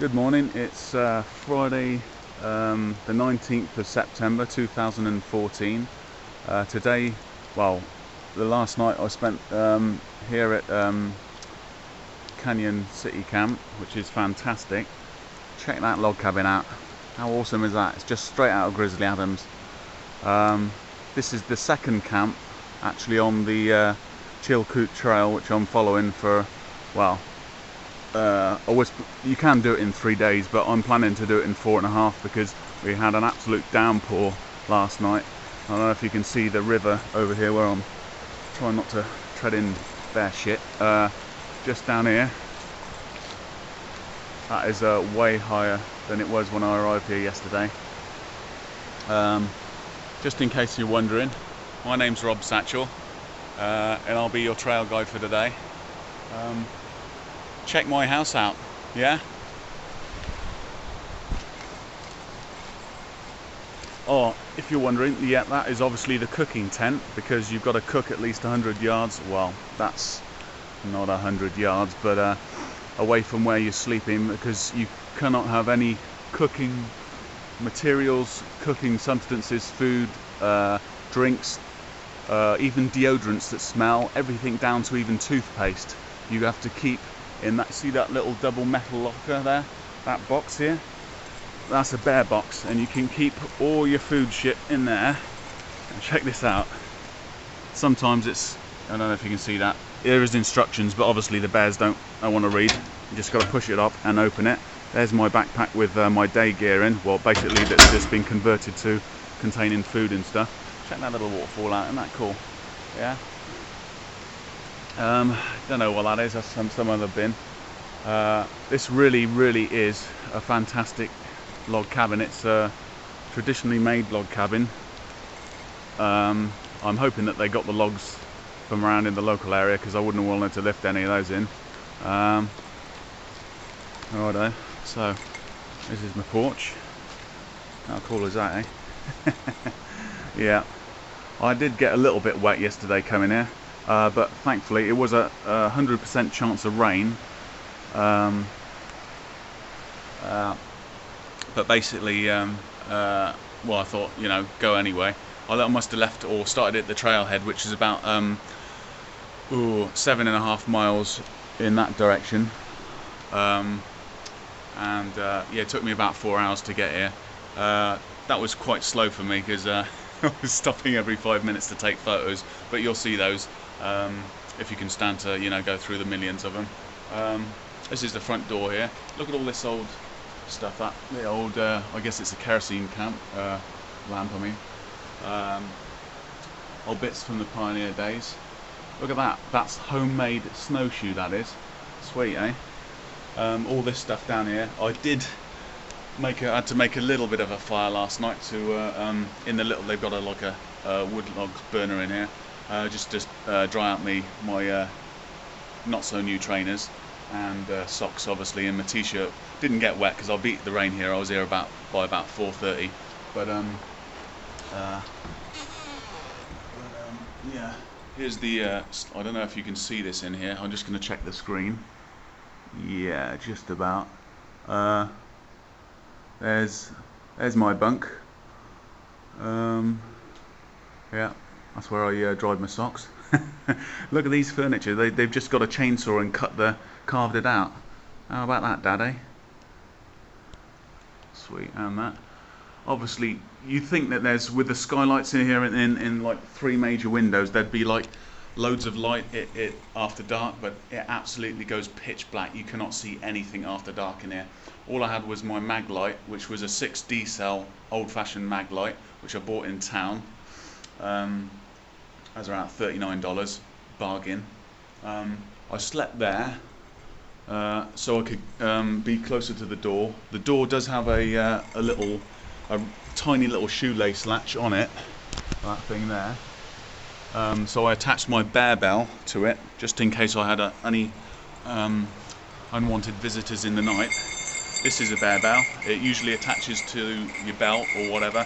Good morning. It's Friday, the 19th of September 2014. Today, well, the last night I spent here at Canyon City Camp, which is fantastic. Check that log cabin out. How awesome is that? It's just straight out of Grizzly Adams. This is the second camp actually on the Chilkoot trail, which I'm following for, well, you can do it in 3 days, but I'm planning to do it in 4.5 because we had an absolute downpour last night. I don't know if you can see the river over here where I'm trying not to tread in bare shit. Just down here, that is way higher than it was when I arrived here yesterday. Just in case you're wondering, my name's Rob Satchel, and I'll be your trail guide for today. Check my house out, yeah? Oh, if you're wondering, yeah, that is obviously the cooking tent, because you've got to cook at least 100 yards. Well, that's not 100 yards, but away from where you're sleeping, because you cannot have any cooking materials, cooking substances, food, drinks, even deodorants that smell, everything down to even toothpaste. You have to keep in that. See that little double metal locker there, that box here, that's a bear box, and you can keep all your food shit in there. And check this out, sometimes it's, I don't know if you can see that, there is instructions, but obviously the bears don't want to read. You just got to push it up and open it. There's my backpack with my day gear in, well, basically that's just been converted to containing food and stuff. Check that little waterfall out, isn't that cool? Yeah. Don't know what that is, that's some other bin. This really is a fantastic log cabin. It's a traditionally made log cabin. I'm hoping that they got the logs from around in the local area, because I wouldn't have wanted to lift any of those in. Righto, so this is my porch. How cool is that, eh? Yeah, I did get a little bit wet yesterday coming here. But thankfully it was a 100% chance of rain, but basically well, I thought, you know, go anyway. I must have left or started at the trailhead, which is about 7.5 miles in that direction, and yeah, it took me about 4 hours to get here. That was quite slow for me, because I was stopping every 5 minutes to take photos, but you'll see those if you can stand to, you know, go through the millions of them. This is the front door here. Look at all this old stuff. That the old, I guess it's a kerosene lamp. I mean, old bits from the pioneer days. Look at that. That's homemade snowshoe. That is sweet, eh? All this stuff down here. I had to make a little bit of a fire last night to in the little. They've got like a wood log burner in here. Just to dry out my not so new trainers and socks, obviously, and my t-shirt. Didn't get wet because I beat the rain here. I was here by about 4:30, but yeah. Here's the I don't know if you can see this in here. I'm just going to check the screen. Yeah, just about. There's my bunk. Yeah. That's where I dried my socks. Look at these furniture. They've just got a chainsaw and carved it out. How about that, Daddy? Sweet, and that. Obviously, you think that there's, with the skylights in here in like 3 major windows, there'd be like loads of light after dark, but it absolutely goes pitch black. You cannot see anything after dark in here. All I had was my mag light, which was a 6D cell old-fashioned mag light, which I bought in town. That was around $39, bargain. I slept there so I could be closer to the door. The door does have a tiny little shoelace latch on it, that thing there. So I attached my bear bell to it, just in case I had any unwanted visitors in the night. This is a bear bell. It usually attaches to your belt or whatever.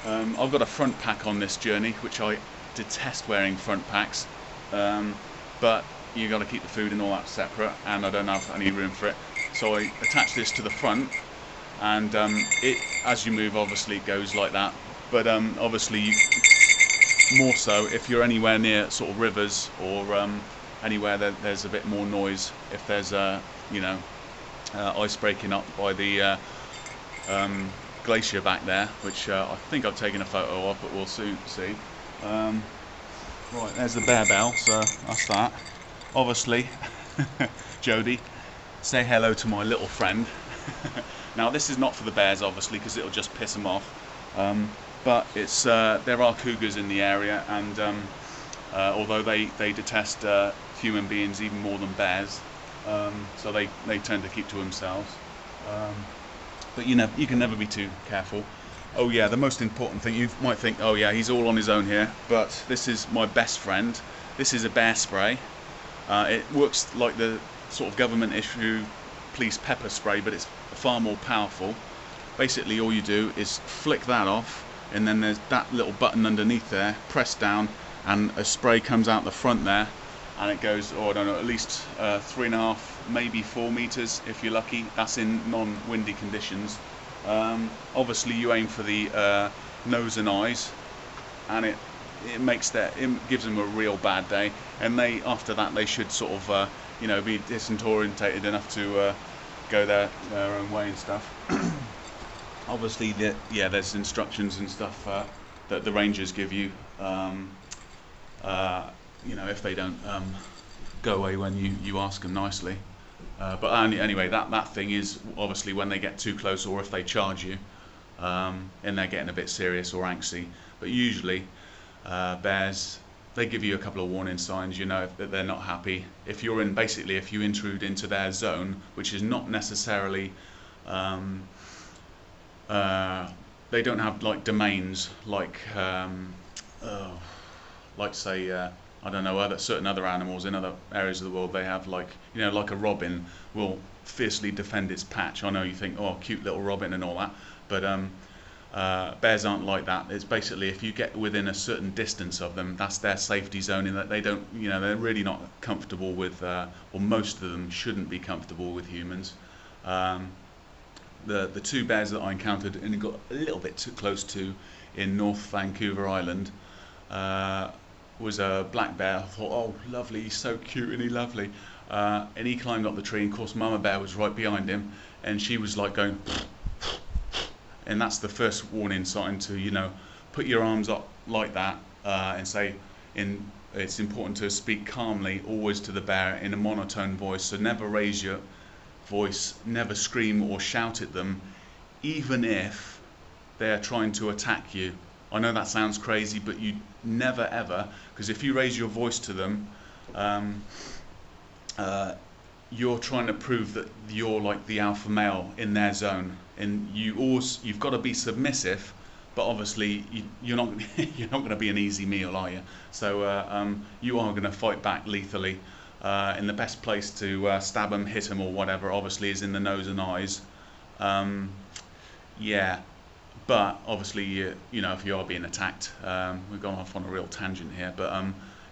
I've got a front pack on this journey, which I detest wearing front packs, but you got to keep the food and all that separate, and I don't have any room for it. So I attach this to the front, and it, as you move, obviously it goes like that. But obviously more so if you're anywhere near sort of rivers or anywhere that there's a bit more noise. If there's ice breaking up by the glacier back there, which I think I've taken a photo of, but we'll soon see. Right, there's the bear bell, so that's that. Obviously, Jody, say hello to my little friend. Now this is not for the bears, obviously, because it'll just piss them off. But it's there are cougars in the area, and although they detest human beings even more than bears, so they tend to keep to themselves. But you can never be too careful. Oh yeah, the most important thing, you might think, oh yeah, he's all on his own here, but this is my best friend. This is a bear spray. It works like the sort of government issue police pepper spray, but it's far more powerful. Basically all you do is flick that off, and then there's that little button underneath there, press down, and a spray comes out the front there, and it goes, oh I don't know, at least 3.5, maybe 4 meters if you're lucky. That's in non-windy conditions. Obviously you aim for the nose and eyes, and it gives them a real bad day, and after that they should sort of be disorientated enough to go their own way and stuff. Obviously there's instructions and stuff that the rangers give you, if they don't go away when you ask them nicely. But anyway, that thing is obviously when they get too close, or if they charge you, and they're getting a bit serious or angsty. But usually bears, they give you a couple of warning signs, that they're not happy. If you intrude into their zone, which is not necessarily they don't have like domains like say I don't know, certain other animals in other areas of the world. They have like a robin will fiercely defend its patch. I know you think, oh, cute little robin and all that, but bears aren't like that. It's basically if you get within a certain distance of them, that's their safety zone, in that they don't, they're really not comfortable with, or most of them shouldn't be comfortable with humans. The two bears that I encountered and got a little bit too close to in North Vancouver Island was a black bear. I thought, oh lovely, he's so cute and he's lovely, and he climbed up the tree, and of course Mama Bear was right behind him, and she was like going and that's the first warning sign to put your arms up like that, and say it's important to speak calmly always to the bear in a monotone voice. So never raise your voice, never scream or shout at them, even if they're trying to attack you. I know that sounds crazy, but you never ever, because if you raise your voice to them, you're trying to prove that you're like the alpha male in their zone, and you've got to be submissive, but obviously you're not going to be an easy meal, are you? So you are going to fight back lethally, and the best place to stab them, hit them, or whatever, obviously, is in the nose and eyes. Yeah, but obviously, if you are being attacked, we've gone off on a real tangent here, but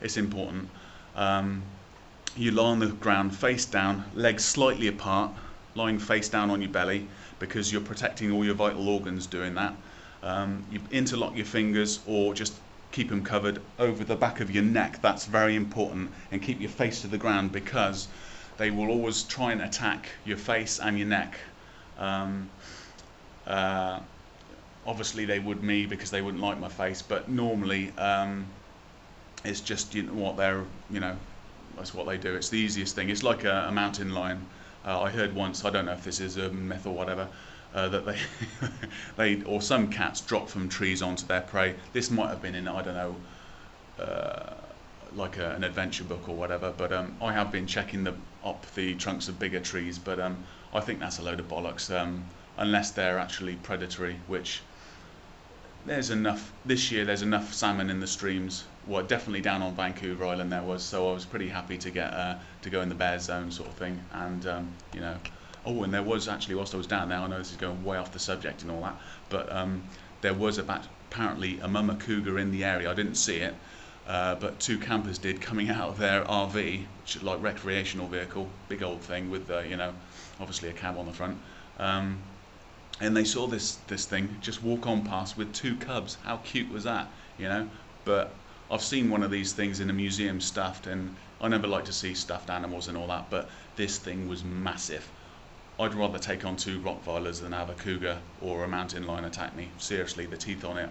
it's important. You lie on the ground face down, legs slightly apart, lying face down on your belly, because you're protecting all your vital organs doing that. You interlock your fingers, or just keep them covered over the back of your neck. That's very important, and keep your face to the ground, because they will always try and attack your face and your neck. Obviously they would me, because they wouldn't like my face, but normally it's just what they're that's what they do. It's the easiest thing. It's like a mountain lion. I heard once, I don't know if this is a myth or whatever, that they or some cats drop from trees onto their prey. This might have been in, I don't know, like an adventure book or whatever, but I have been checking up the trunks of bigger trees, but I think that's a load of bollocks, unless they're actually predatory, which there's enough this year. There's enough salmon in the streams. Well, definitely down on Vancouver Island there was, so I was pretty happy to get to go in the bear zone sort of thing. And oh, and there was actually, whilst I was down there, I know this is going way off the subject and all that, but there was apparently a mama cougar in the area. I didn't see it, but two campers did, coming out of their RV, which is like recreational vehicle, big old thing with you know, obviously a cab on the front. And they saw this thing just walk on past with two cubs. How cute was that, you know? But I've seen one of these things in a museum stuffed, and I never like to see stuffed animals and all that, but this thing was massive. I'd rather take on two Rottweilers than have a cougar or a mountain lion attack me. Seriously, the teeth on it,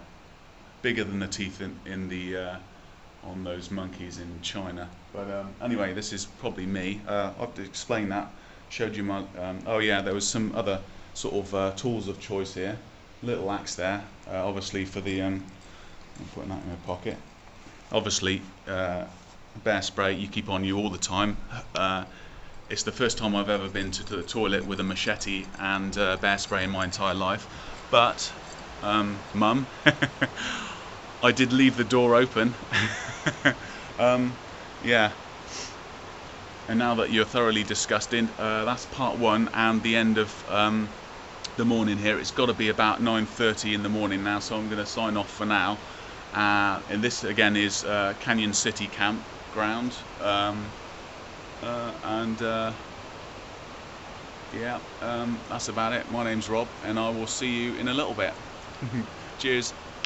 bigger than the teeth in the on those monkeys in China. But anyway, this is probably me. I've explained that. Showed you my. Oh yeah, there was some other sort of tools of choice here. Little axe there, obviously for the. I'm putting that in my pocket. Obviously, bear spray you keep on you all the time. It's the first time I've ever been to the toilet with a machete and bear spray in my entire life. But, Mum, I did leave the door open. Yeah. And now that you're thoroughly disgusted, that's part one and the end of the morning here. It's got to be about 9:30 in the morning now, so I'm going to sign off for now. And this again is Canyon City Campground. Yeah, that's about it. My name's Rob, and I will see you in a little bit. Cheers.